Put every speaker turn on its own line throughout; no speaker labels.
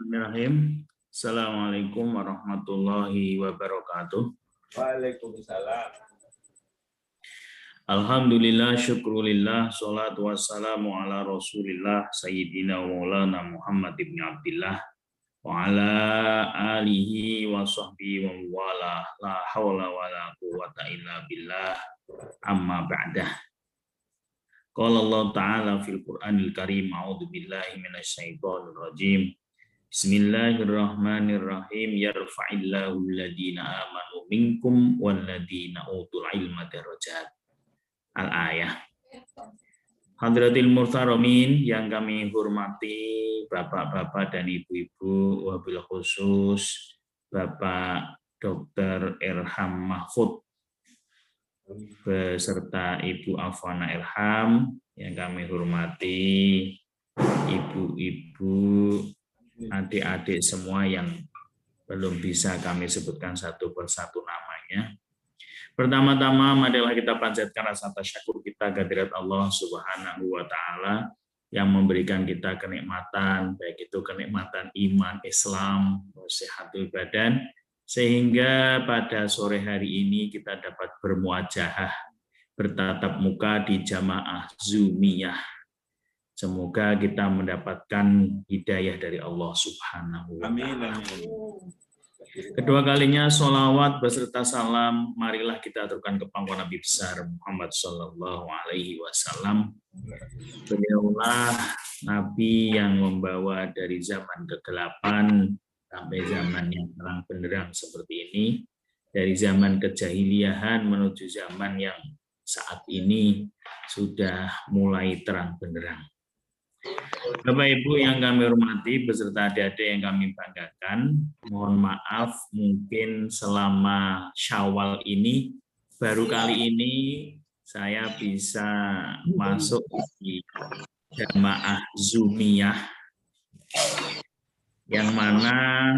Bismillahirrahmanirrahim. Assalamualaikum warahmatullahi wabarakatuh.
Waalaikumsalam.
Alhamdulillah, syukrulillah, salatu wassalamu ala rasulillah, sayyidina wa maulana Muhammad ibn Abdillah, wa ala alihi wa sahbihi wa wala, la hawla wa la quwwata illa billah, amma ba'dah. Qala Allah Ta'ala fil Qur'anil Karim, a'udzu billahi minasyaitonir rajim. Bismillahirrahmanirrahim. Yarfa'illahu alladhina amanu minkum walladhina utul ilma darajat. Al-ayah. Hadratil Murtaramin yang kami hormati bapak-bapak dan ibu-ibu, wabil khusus Bapak Dr. Irham Mahfud beserta Ibu Afwana Irham yang kami hormati, ibu-ibu, adik-adik semua yang belum bisa kami sebutkan satu persatu namanya. Pertama-tama, marilah kita panjatkan rasa tasyukur kita kehadirat Allah Subhanahu wa Ta'ala yang memberikan kita kenikmatan, baik itu kenikmatan iman, Islam, sehatul badan, sehingga pada sore hari ini kita dapat bermuajahah, bertatap muka di jamaah Zoomiyah. Semoga kita mendapatkan hidayah dari Allah Subhanahu wa Ta'ala. Kedua kalinya sholawat beserta salam, marilah kita aturkan ke pangkuan Nabi besar Muhammad Sallallahu Alaihi Wasallam. Beliaulah Nabi yang membawa dari zaman ke-8 sampai zaman yang terang benderang seperti ini, dari zaman kejahiliahan menuju zaman yang saat ini sudah mulai terang benderang. Bapak Ibu yang kami hormati beserta adik-adik yang kami banggakan, mohon maaf mungkin selama Syawal ini baru kali ini saya bisa masuk di jamaah Zoomiyah yang mana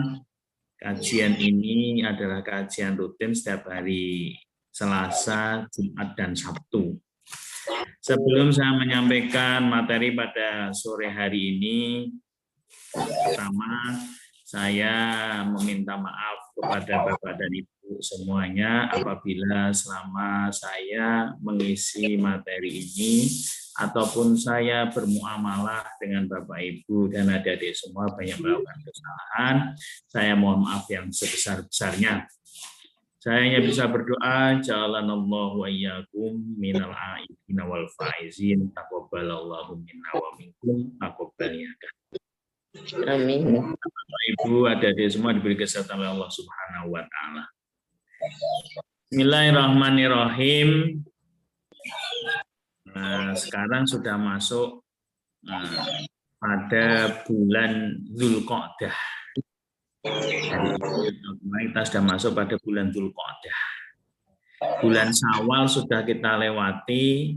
kajian ini adalah kajian rutin setiap hari Selasa, Jumat, dan Sabtu. Sebelum saya menyampaikan materi pada sore hari ini, pertama saya meminta maaf kepada Bapak dan Ibu semuanya apabila selama saya mengisi materi ini ataupun saya bermuamalah dengan Bapak Ibu dan adik-adik semua banyak melakukan kesalahan, saya mohon maaf yang sebesar-besarnya. Saya hanya bisa berdoa, ja'alanallahu wa iyyakum minal aidina wal faizin, taqabbalallahu minna wa minkum, taqabbal ya kan. Amin. Bapak Ibu, adik-adik semua diberi kesehatan oleh Allah Subhanahu wa Ta'ala. Bismillahirrahmanirrahim. Nah, sekarang sudah masuk pada bulan Dzulqa'dah. Kita sudah masuk pada bulan Dzulqa'dah. Bulan Syawal sudah kita lewati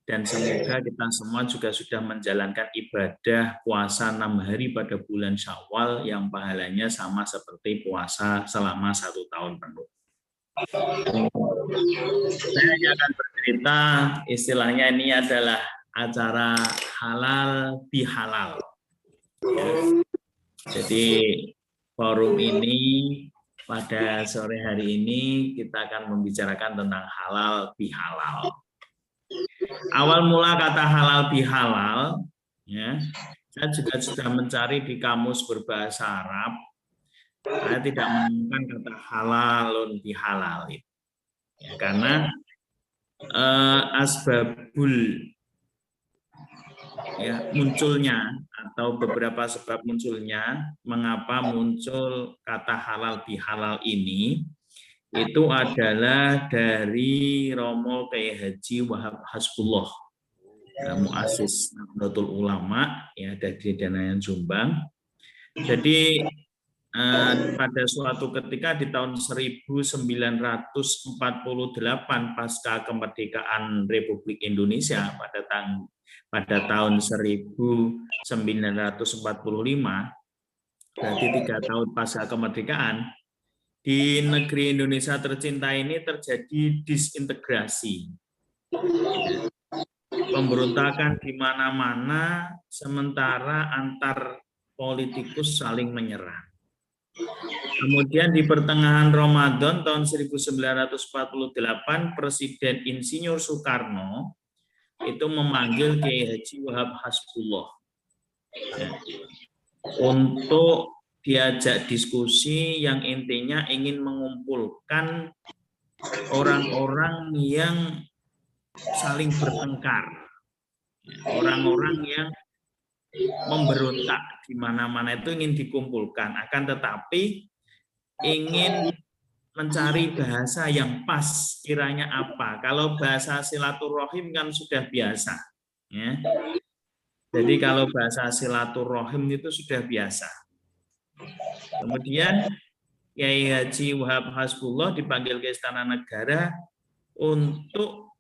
dan semoga kita semua juga sudah menjalankan ibadah puasa 6 hari pada bulan Syawal yang pahalanya sama seperti puasa selama 1 tahun penuh. Saya hanya akan bercerita, istilahnya ini adalah acara halal bihalal. Jadi forum ini pada sore hari ini kita akan membicarakan tentang halal bihalal. Awal mula kata halal bihalal, ya, saya juga sudah mencari di kamus berbahasa Arab. Saya tidak menemukan kata halalun bihalal, ya, karena asbabul ya munculnya atau beberapa sebab munculnya mengapa muncul kata halal bihalal ini itu adalah dari Romo Kiai Haji Wahab Hasbullah, muassis Nahdlatul Ulama ya dari Danayan Jombang. Jadi pada suatu ketika di tahun 1948 pasca kemerdekaan Republik Indonesia pada tahun 1945, berarti 3 tahun pasca kemerdekaan, di negeri Indonesia tercinta ini terjadi disintegrasi. Pemberontakan di mana-mana, sementara antar politikus saling menyerang. Kemudian di pertengahan Ramadan tahun 1948, Presiden Insinyur Soekarno itu memanggil Kiai Haji Wahab Hasbullah ya, untuk diajak diskusi yang intinya ingin mengumpulkan orang-orang yang saling bertengkar, orang-orang yang memberontak di mana-mana itu ingin dikumpulkan, akan tetapi ingin mencari bahasa yang pas, kiranya apa. Kalau bahasa silaturahim kan sudah biasa, ya. Jadi kalau bahasa silaturahim itu sudah biasa. Kemudian Kiai Haji Wahab Hasbullah dipanggil ke Istana Negara untuk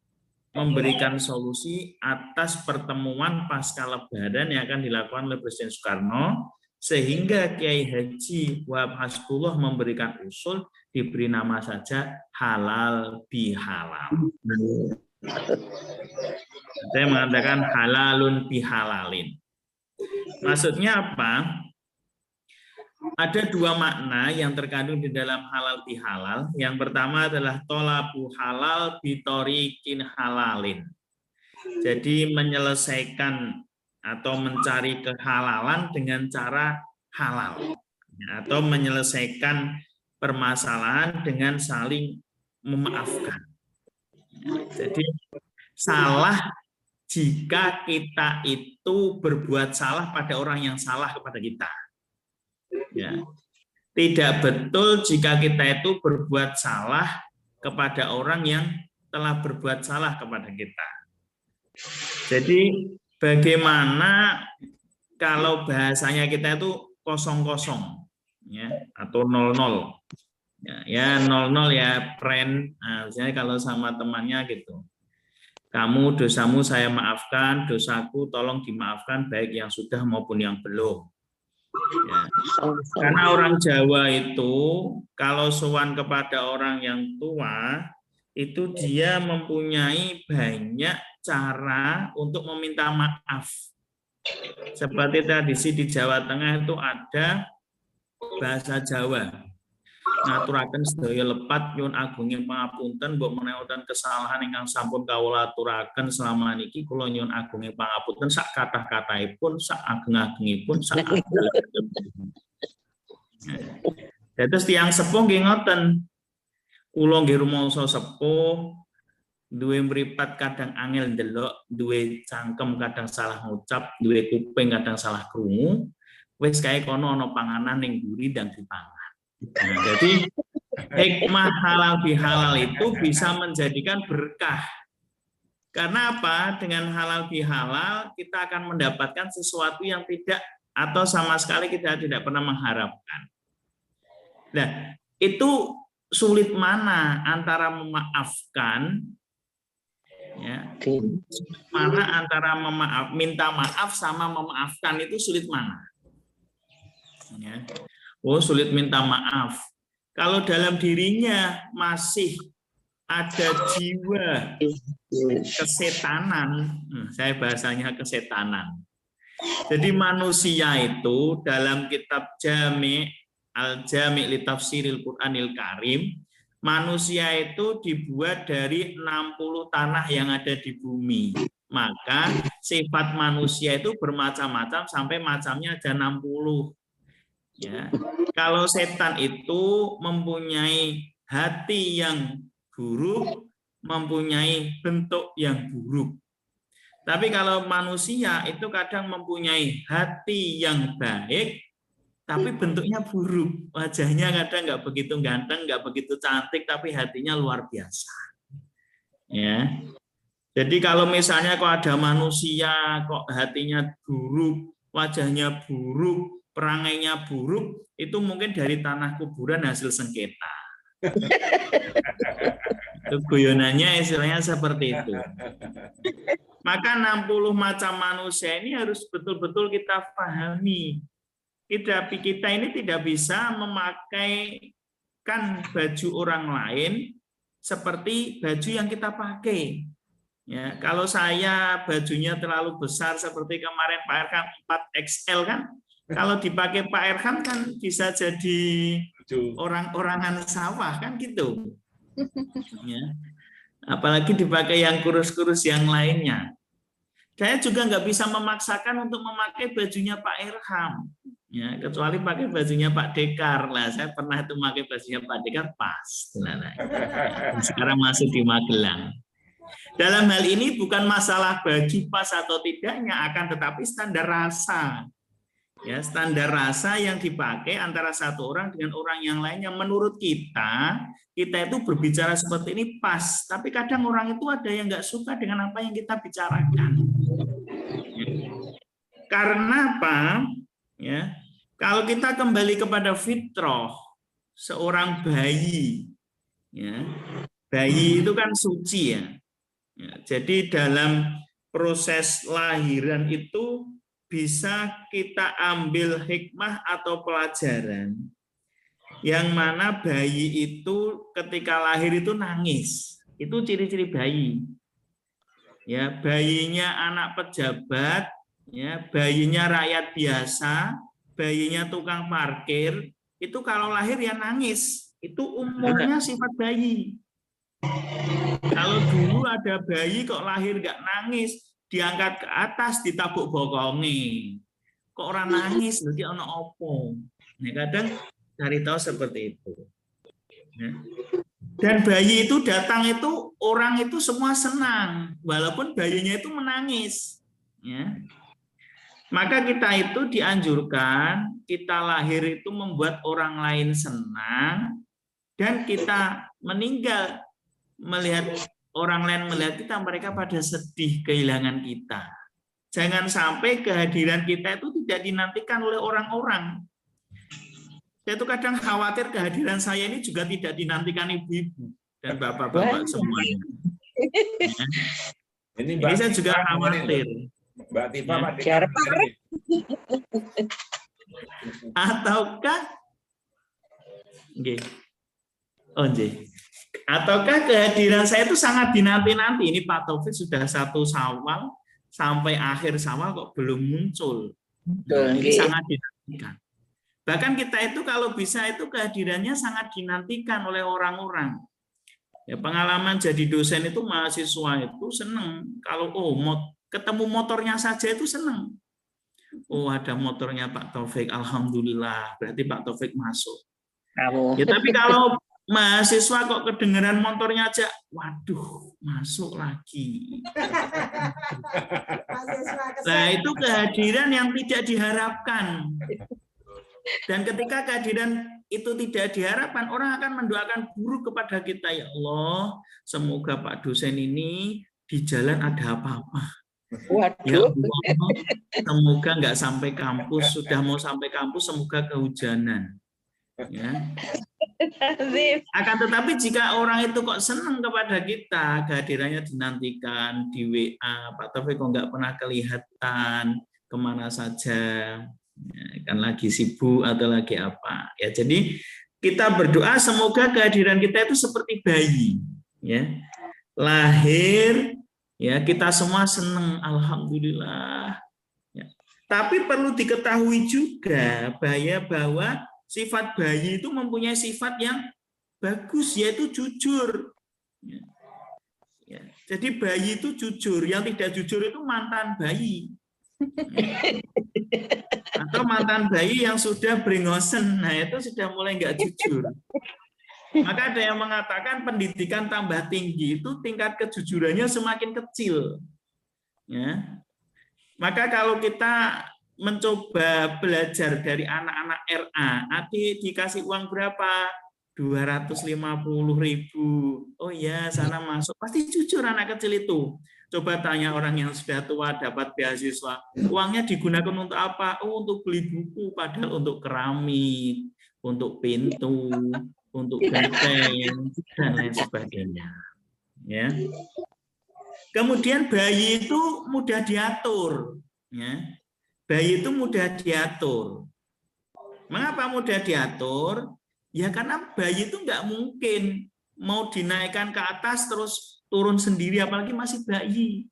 memberikan solusi atas pertemuan pasca Lebaran yang akan dilakukan oleh Presiden Soekarno, sehingga Kiai Haji Wahab Hasbullah memberikan usul, diberi nama saja halal bihalal. Saya mengatakan halalun bihalalin. Maksudnya apa? Ada dua makna yang terkandung di dalam halal bihalal. Yang pertama adalah tolabu halal bitorikin halalin. Jadi menyelesaikan atau mencari kehalalan dengan cara halal. Atau menyelesaikan permasalahan dengan saling memaafkan. Jadi salah jika kita itu berbuat salah pada orang yang salah kepada kita. Ya. Tidak betul jika kita itu berbuat salah kepada orang yang telah berbuat salah kepada kita. Jadi bagaimana kalau bahasanya kita itu kosong-kosong, ya, atau 00, ya 00 ya friend. Nah, misalnya kalau sama temannya gitu, kamu dosamu saya maafkan, dosaku tolong dimaafkan, baik yang sudah maupun yang belum. Ya. Karena orang Jawa itu kalau sowan kepada orang yang tua itu dia mempunyai banyak cara untuk meminta maaf. Seperti tradisi di Jawa Tengah itu ada bahasa Jawa. Ngaturaken sedaya lepat nyuwun agunging pangapunten mbok menawi kesalahan ingkang sampun kawula aturaken selama niki kula nyuwun agunging pangapunten sak kathah-kathahipun, sak ageng-agengipun, sak ageng-agengipun. Terus tiyang sepuh nggih ngoten. Kula nggih rumangsa sepuh, duwe mripat kadang angel ndelok, duwe cangkem kadang salah ngucap, duwe kuping kadang salah krungu, wis kae kono ana panganan ning mburi ndang dipangan. Nah, jadi hikmah halal bihalal itu bisa menjadikan berkah. Karena apa? Dengan halal bihalal kita akan mendapatkan sesuatu yang tidak atau sama sekali kita tidak pernah mengharapkan. Nah, itu sulit mana antara memaafkan, ya, mana antara minta maaf sama memaafkan itu sulit mana? Ya. Oh, sulit minta maaf. Kalau dalam dirinya masih ada jiwa kesetanan, saya bahasanya kesetanan. Jadi manusia itu dalam kitab Jami' Al-Jami' li Tafsiril Qur'anil Karim, manusia itu dibuat dari 60 tanah yang ada di bumi. Maka sifat manusia itu bermacam-macam sampai macamnya ada 60. Ya. Kalau setan itu mempunyai hati yang buruk, mempunyai bentuk yang buruk. Tapi kalau manusia itu kadang mempunyai hati yang baik, tapi bentuknya buruk. Wajahnya kadang nggak begitu ganteng, nggak begitu cantik, tapi hatinya luar biasa. Ya. Jadi kalau misalnya kok ada manusia kok hatinya buruk, wajahnya buruk, perangainya buruk, itu mungkin dari tanah kuburan hasil sengketa. Itu guyonannya istilahnya seperti itu. Maka 60 macam manusia ini harus betul-betul kita pahami. Kita ini tidak bisa memakaikan baju orang lain seperti baju yang kita pakai. Ya, kalau saya bajunya terlalu besar seperti kemarin Pak RK 4XL kan, Kalau dipakai Pak Erham kan bisa jadi orang-orangan sawah kan gitu. Ya. Apalagi dipakai yang kurus-kurus yang lainnya. Saya juga nggak bisa memaksakan untuk memakai bajunya Pak Erham, ya, kecuali pakai bajunya Pak Dekar lah. Saya pernah itu memakai bajunya Pak Dekar pas. Nah, sekarang masih di Magelang. Dalam hal ini bukan masalah baju pas atau tidaknya, akan tetapi standar rasa. Ya, standar rasa yang dipakai antara satu orang dengan orang yang lainnya, menurut kita itu berbicara seperti ini pas, tapi kadang orang itu ada yang nggak suka dengan apa yang kita bicarakan. Karena apa? Ya, kalau kita kembali kepada fitrah seorang bayi, ya, bayi itu kan suci ya. Ya, jadi dalam proses lahiran itu bisa kita ambil hikmah atau pelajaran yang mana bayi itu ketika lahir itu nangis. Itu ciri-ciri bayi. Ya, bayinya anak pejabat, ya, bayinya rakyat biasa, bayinya tukang parkir, itu kalau lahir ya nangis. Itu umumnya sifat bayi. Kalau dulu ada bayi kok lahir nggak nangis, diangkat ke atas, ditabuk bokongi. Kok orang nangis, berarti ono opo. Nah, kadang cari tahu seperti itu. Ya. Dan bayi itu datang itu, orang itu semua senang, walaupun bayinya itu menangis. Ya. Maka kita itu dianjurkan, kita lahir itu membuat orang lain senang, dan kita meninggal melihat orang lain melihat kita, mereka pada sedih kehilangan kita. Jangan sampai kehadiran kita itu tidak dinantikan oleh orang-orang. Saya itu kadang khawatir kehadiran saya ini juga tidak dinantikan ibu-ibu dan bapak-bapak semuanya. Ini saya juga khawatir.
Mbak Tifa, Pak Dekar.
Ataukah ataukah kehadiran saya itu sangat dinanti-nanti. Ini Pak Taufik sudah 1 Syawal sampai akhir Syawal kok belum muncul. Nah, ini sangat dinantikan. Bahkan kita itu kalau bisa itu kehadirannya sangat dinantikan oleh orang-orang. Ya, pengalaman jadi dosen itu mahasiswa itu senang kalau ketemu motornya saja itu senang. Oh, ada motornya Pak Taufik, alhamdulillah, berarti Pak Taufik masuk. Ya, tapi kalau mahasiswa kok kedengeran motornya aja, waduh, masuk lagi. Nah, itu kehadiran yang tidak diharapkan. Dan ketika kehadiran itu tidak diharapkan, orang akan mendoakan buruk kepada kita. Ya Allah, semoga Pak dosen ini di jalan ada apa-apa. Ya Allah, semoga nggak sampai kampus, sudah mau sampai kampus, semoga kehujanan. Ya. Akan tetapi jika orang itu kok senang kepada kita, kehadirannya dinantikan di WA, Pak Taufik kok nggak pernah kelihatan, kemana saja. Ya, kan lagi sibuk atau lagi apa ya, jadi kita berdoa semoga kehadiran kita itu seperti bayi ya, lahir ya kita semua senang alhamdulillah ya. Tapi perlu diketahui juga bahwa sifat bayi itu mempunyai sifat yang bagus, yaitu jujur ya. Ya. Jadi bayi itu jujur, yang tidak jujur itu mantan bayi atau mantan bayi yang sudah brengosen, nah itu sudah mulai nggak jujur. Maka ada yang mengatakan pendidikan tambah tinggi itu tingkat kejujurannya semakin kecil. Ya. Maka kalau kita mencoba belajar dari anak-anak RA, adik dikasih uang berapa? 250.000. Oh ya, sana masuk. Pasti jujur anak kecil itu. Coba tanya orang yang sudah tua dapat beasiswa, uangnya digunakan untuk apa? Oh, untuk beli buku, padahal untuk keramik, untuk pintu, untuk genteng, dan lain sebagainya. Ya. Kemudian bayi itu mudah diatur. Ya. Bayi itu mudah diatur. Mengapa mudah diatur? Ya karena bayi itu nggak mungkin mau dinaikkan ke atas terus turun sendiri, apalagi masih bayi.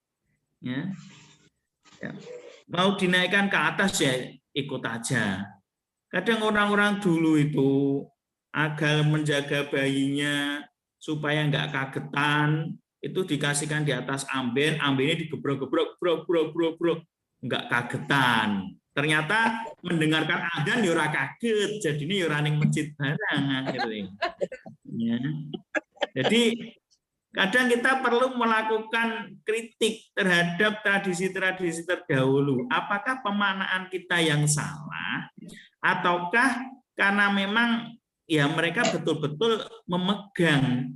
Ya. Ya. Mau dinaikkan ke atas ya ikut aja. Kadang orang-orang dulu itu agar menjaga bayinya supaya nggak kagetan, itu dikasihkan di atas amben, ambennya digebrok-gebrok, brok, nggak kagetan. Ternyata mendengarkan adzan ya ora kaget, jadinya ya ora ning masjid barang gitu ya. Jadi kadang kita perlu melakukan kritik terhadap tradisi-tradisi terdahulu. Apakah pemaknaan kita yang salah ataukah karena memang ya mereka betul-betul memegang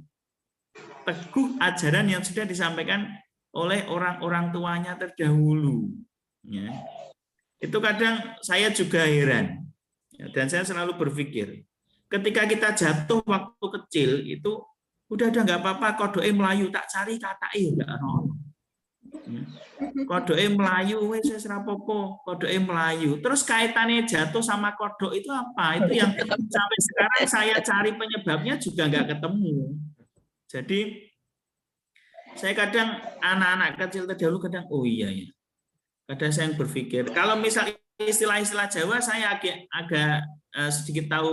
teguh ajaran yang sudah disampaikan oleh orang-orang tuanya terdahulu. Ya. Itu kadang saya juga heran. Ya, dan saya selalu berpikir, ketika kita jatuh waktu kecil itu udah nggak apa-apa, kodoke melayu tak cari kata enggak ono. Kodoke melayu wis ora apa-apa, kodoke melayu. Terus kaitannya jatuh sama kodok itu apa? Itu yang sampai sekarang saya cari penyebabnya juga nggak ketemu. Jadi saya kadang anak-anak kecil terdahulu kadang oh iya ya. Kadang saya berpikir kalau misal istilah-istilah Jawa saya agak sedikit tahu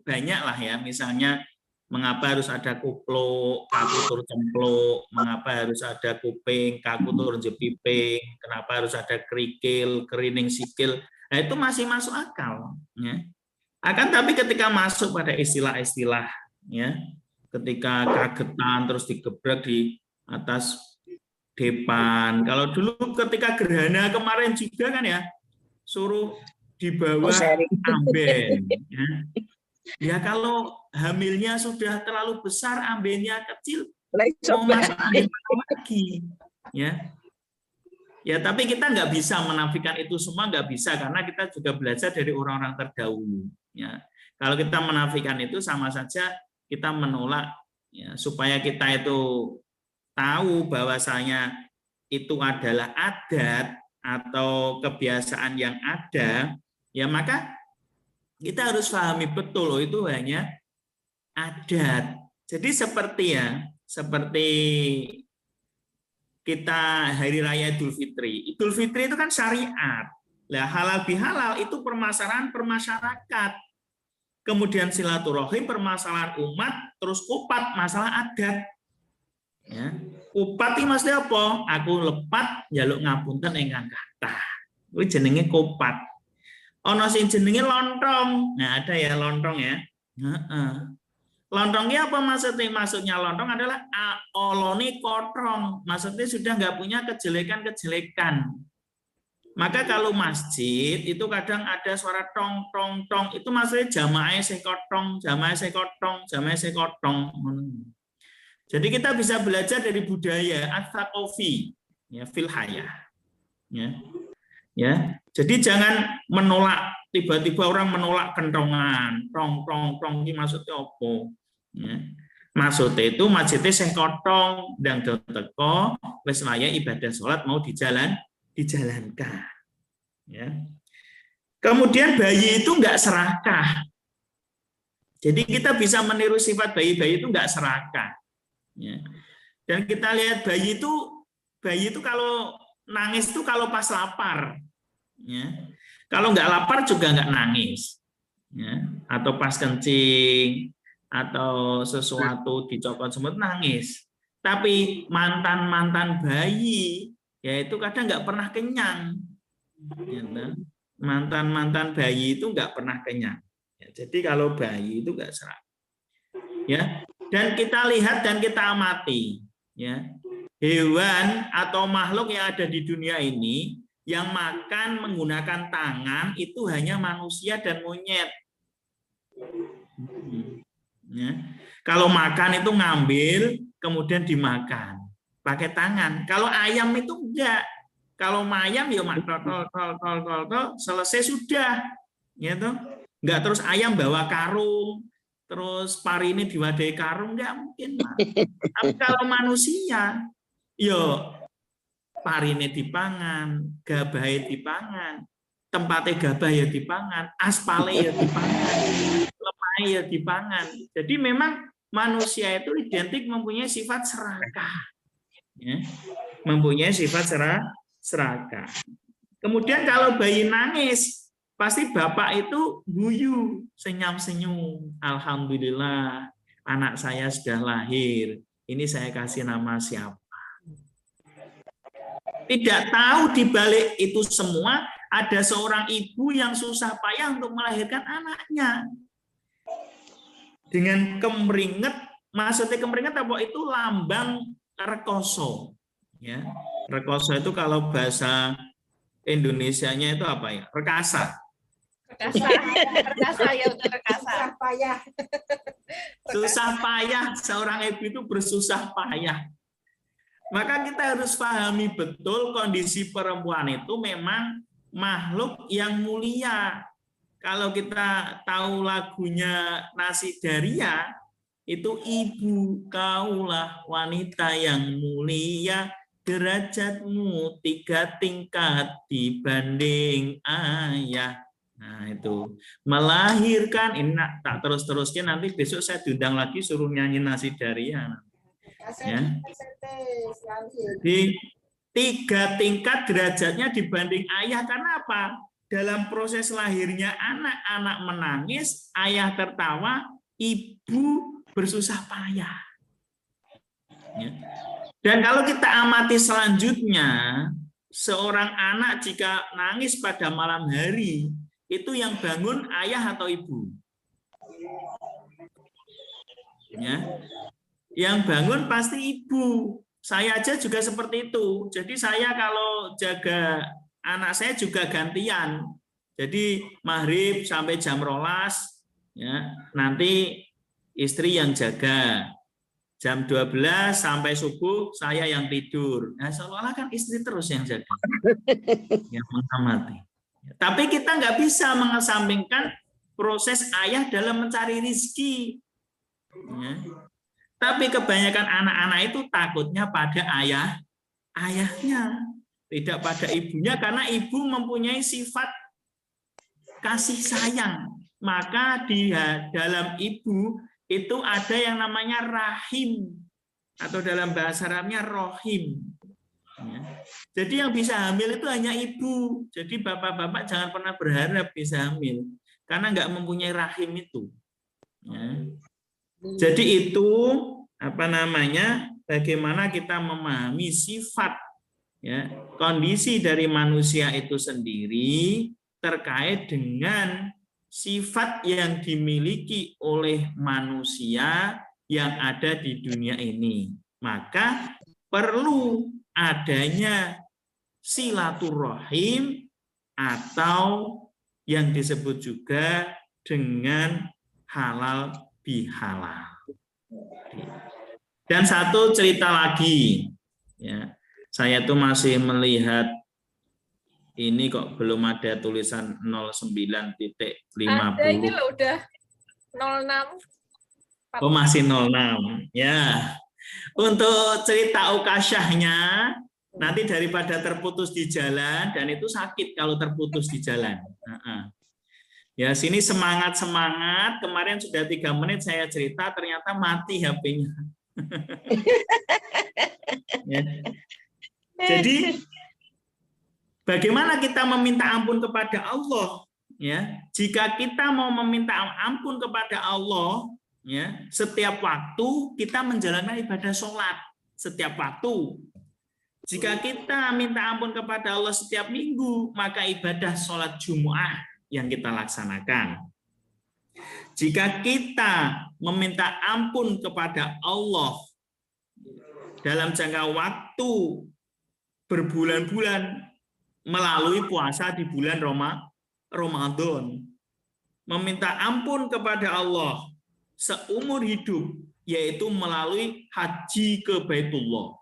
banyak lah ya, misalnya mengapa harus ada kupluk, kaku tur cempluk, mengapa harus ada kuping, kaku tur jepiping, kenapa harus ada kerikil, kerining sikil. Nah, itu masih masuk akal ya. Akan tapi ketika masuk pada istilah-istilah ya, ketika kagetan terus digebrak di atas depan. Kalau dulu ketika gerhana kemarin juga kan ya, suruh di bawah amben. Ya kalau hamilnya sudah terlalu besar, ambennya kecil, mau masuk amben lagi. Ya, tapi kita nggak bisa menafikan itu semua, nggak bisa karena kita juga belajar dari orang-orang terdahulu. Ya, kalau kita menafikan itu sama saja kita menolak. Ya, supaya kita itu tahu bahwasanya itu adalah adat atau kebiasaan yang ada, ya maka kita harus pahami betul loh itu hanya adat. Jadi seperti kita hari raya Idul Fitri. Idul Fitri itu kan syariat. Lah halal bihalal itu permasalahan masyarakat. Kemudian silaturahim permasalahan umat, terus kupat masalah adat. Ya. Kupat iki maksudnya apa? Aku lepat njaluk ngapunten ingkang kathah. Kuwi jenenge kupat. Ana sing jenenge lontong. Nah, ada ya lontong ya. Heeh. Lontongnya apa maksudnya? Maksudnya lontong adalah olone kotrong. Maksudnya sudah nggak punya kejelekan-kejelekan. Maka kalau masjid itu kadang ada suara tong tong tong, itu maksudnya jamaah sekotong, jamaah sekotong, jamaah sekotong. Jadi kita bisa belajar dari budaya at-thaqafi ya fil hayah. Ya. Jadi jangan menolak, tiba-tiba orang menolak kentongan, tong tong tong ini maksudnya apa? Ya. Maksudnya itu masjidnya sing kotong ndang teko wis layak ibadah sholat mau dijalankan. Ya. Kemudian bayi itu enggak serakah. Jadi kita bisa meniru sifat bayi-bayi itu enggak serakah. Ya. Dan kita lihat bayi itu kalau nangis itu kalau pas lapar, ya. Kalau nggak lapar juga nggak nangis, ya. Atau pas kencing atau sesuatu dicopot semut nangis. Tapi mantan bayi, ya itu kadang nggak pernah kenyang. Ya, mantan bayi itu nggak pernah kenyang. Ya, jadi kalau bayi itu nggak serak. Ya. Dan kita lihat dan kita amati, ya, hewan atau makhluk yang ada di dunia ini yang makan menggunakan tangan itu hanya manusia dan monyet. Ya. Kalau makan itu ngambil kemudian dimakan pakai tangan. Kalau ayam itu enggak. Kalau ayam ya tol selesai sudah, gitu. Enggak terus ayam bawa karung. Terus pari ini diwadahi karung nggak mungkin. Tapi kalau manusia, yo pari ini dipangan, gabahe dipangan, tempatnya gabah ya dipangan, aspale ya dipangan, lemah ya dipangan. Jadi memang manusia itu identik mempunyai sifat serakah, ya. Mempunyai sifat serakah. Kemudian kalau bayi nangis, pasti bapak itu guyu, senyum-senyum. Alhamdulillah, anak saya sudah lahir. Ini saya kasih nama siapa? Tidak tahu di balik itu semua ada seorang ibu yang susah payah untuk melahirkan anaknya. Dengan kemeringet, maksudnya kemeringet apa? Itu lambang rekoso. Ya. Rekoso itu kalau bahasa Indonesianya itu apa ya? Rekasa.
Rekasa ya, udah rekasa.
Susah payah.
Susah payah, seorang ibu itu bersusah payah. Maka kita harus pahami betul kondisi perempuan itu memang makhluk yang mulia. Kalau kita tahu lagunya Nasidaria, itu ibu kaulah wanita yang mulia, derajatmu 3 tingkat dibanding ayah. Nah itu melahirkan, ini tak terus-terusnya, nanti besok saya diundang lagi suruh nyanyi Nasidaria. Ya. Jadi 3 tingkat derajatnya dibanding ayah, karena apa? Dalam proses lahirnya anak menangis, ayah tertawa, ibu bersusah payah. Ya. Dan kalau kita amati selanjutnya, seorang anak jika nangis pada malam hari, itu yang bangun ayah atau ibu? Ya. Yang bangun pasti ibu. Saya aja juga seperti itu. Jadi saya kalau jaga anak saya juga gantian. Jadi maghrib sampai jam 12, ya, nanti istri yang jaga. Jam 12 sampai subuh saya yang tidur. Nah, seolah-olah kan istri terus yang jaga. Yang mengamati. Tapi kita nggak bisa mengesampingkan proses ayah dalam mencari rezeki. Ya. Tapi kebanyakan anak-anak itu takutnya pada ayahnya, tidak pada ibunya, karena ibu mempunyai sifat kasih sayang. Maka di dalam ibu itu ada yang namanya rahim, atau dalam bahasa Arabnya rohim. Jadi yang bisa hamil itu hanya ibu. Jadi bapak-bapak jangan pernah berharap bisa hamil, karena nggak mempunyai rahim itu. Ya. Jadi itu bagaimana kita memahami sifat, ya, kondisi dari manusia itu sendiri terkait dengan sifat yang dimiliki oleh manusia yang ada di dunia ini. Maka perlu adanya silaturahim atau yang disebut juga dengan halal bihalal. Dan satu cerita lagi, ya, saya tuh masih melihat ini kok belum ada tulisan 09.50.
Ada, ini loh udah 06.
Oh masih 06, ya. Untuk cerita Ukasyahnya, nanti daripada terputus di jalan, dan itu sakit kalau terputus di jalan. Ya, sini semangat. Kemarin sudah 3 menit saya cerita, ternyata mati HP-nya. Ya. Jadi bagaimana kita meminta ampun kepada Allah? Ya, jika kita mau meminta ampun kepada Allah, ya, setiap waktu kita menjalankan ibadah sholat setiap waktu. Jika kita minta ampun kepada Allah setiap minggu, maka ibadah sholat Jumu'ah yang kita laksanakan. Jika kita meminta ampun kepada Allah dalam jangka waktu berbulan-bulan melalui puasa di bulan Ramadan, meminta ampun kepada Allah seumur hidup, yaitu melalui haji ke Baitullah.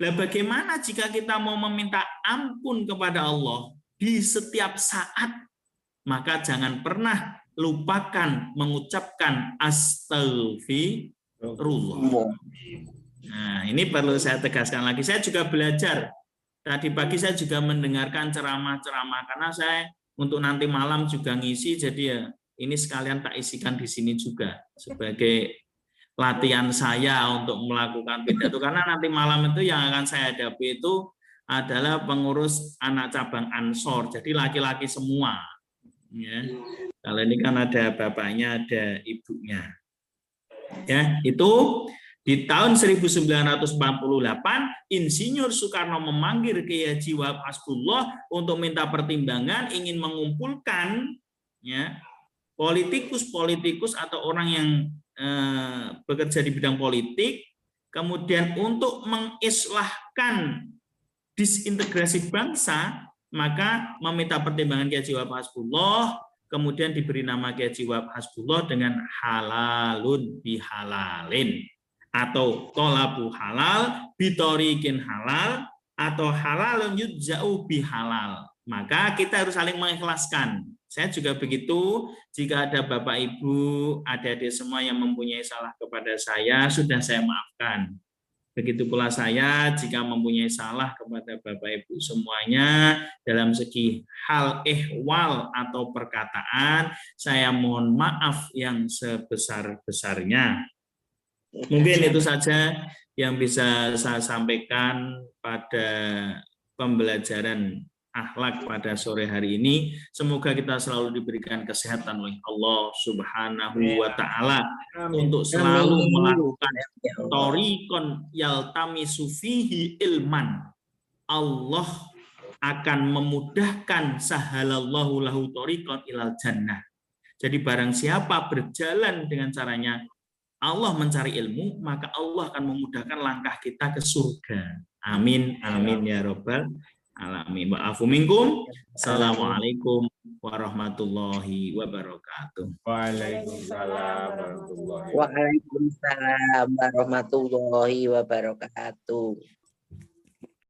Nah, bagaimana jika kita mau meminta ampun kepada Allah di setiap saat? Maka jangan pernah lupakan mengucapkan astagfirullah. Nah, ini perlu saya tegaskan lagi. Saya juga belajar. Tadi pagi saya juga mendengarkan ceramah-ceramah, karena saya untuk nanti malam juga ngisi, jadi ya ini sekalian tak isikan di sini juga sebagai latihan saya untuk melakukan pidato, karena nanti malam itu yang akan saya hadapi itu adalah pengurus anak cabang Ansor, jadi laki-laki semua. Ya. Kalau ini kan ada bapaknya, ada ibunya. Ya, itu di tahun 1948 Insinyur Soekarno memanggil Kiai Haji Wahab Hasbullah untuk minta pertimbangan, ingin mengumpulkan ya politikus atau orang yang bekerja di bidang politik, kemudian untuk mengislahkan disintegrasi bangsa, maka meminta pertimbangan Kiai Haji Wahab Hasbullah, kemudian diberi nama Kiai Haji Wahab Hasbullah dengan halalun bihalalin, atau tolabu halal bitorikin halal, atau halalun yujza'u bihalal. Maka kita harus saling mengikhlaskan. Saya juga begitu, jika ada Bapak Ibu, adik-adik semua yang mempunyai salah kepada saya, sudah saya maafkan. Begitu pula saya jika mempunyai salah kepada Bapak Ibu semuanya dalam segi hal ehwal atau perkataan, saya mohon maaf yang sebesar-besarnya. Mungkin itu saja yang bisa saya sampaikan pada pembelajaran akhlak pada sore hari ini. Semoga kita selalu diberikan kesehatan oleh Allah Subhanahu wa taala untuk selalu melakukan thoriqon yaltamisu fihi ilman. Allah akan memudahkan sahalallahu lahu thoriqon ilal jannah. Jadi barang siapa berjalan dengan caranya Allah mencari ilmu, maka Allah akan memudahkan langkah kita ke surga. Amin, amin ya rabbal alamin. Wa'afu minkum. Assalamualaikum warahmatullahi wabarakatuh.
Waalaikumsalam warahmatullahi wabarakatuh.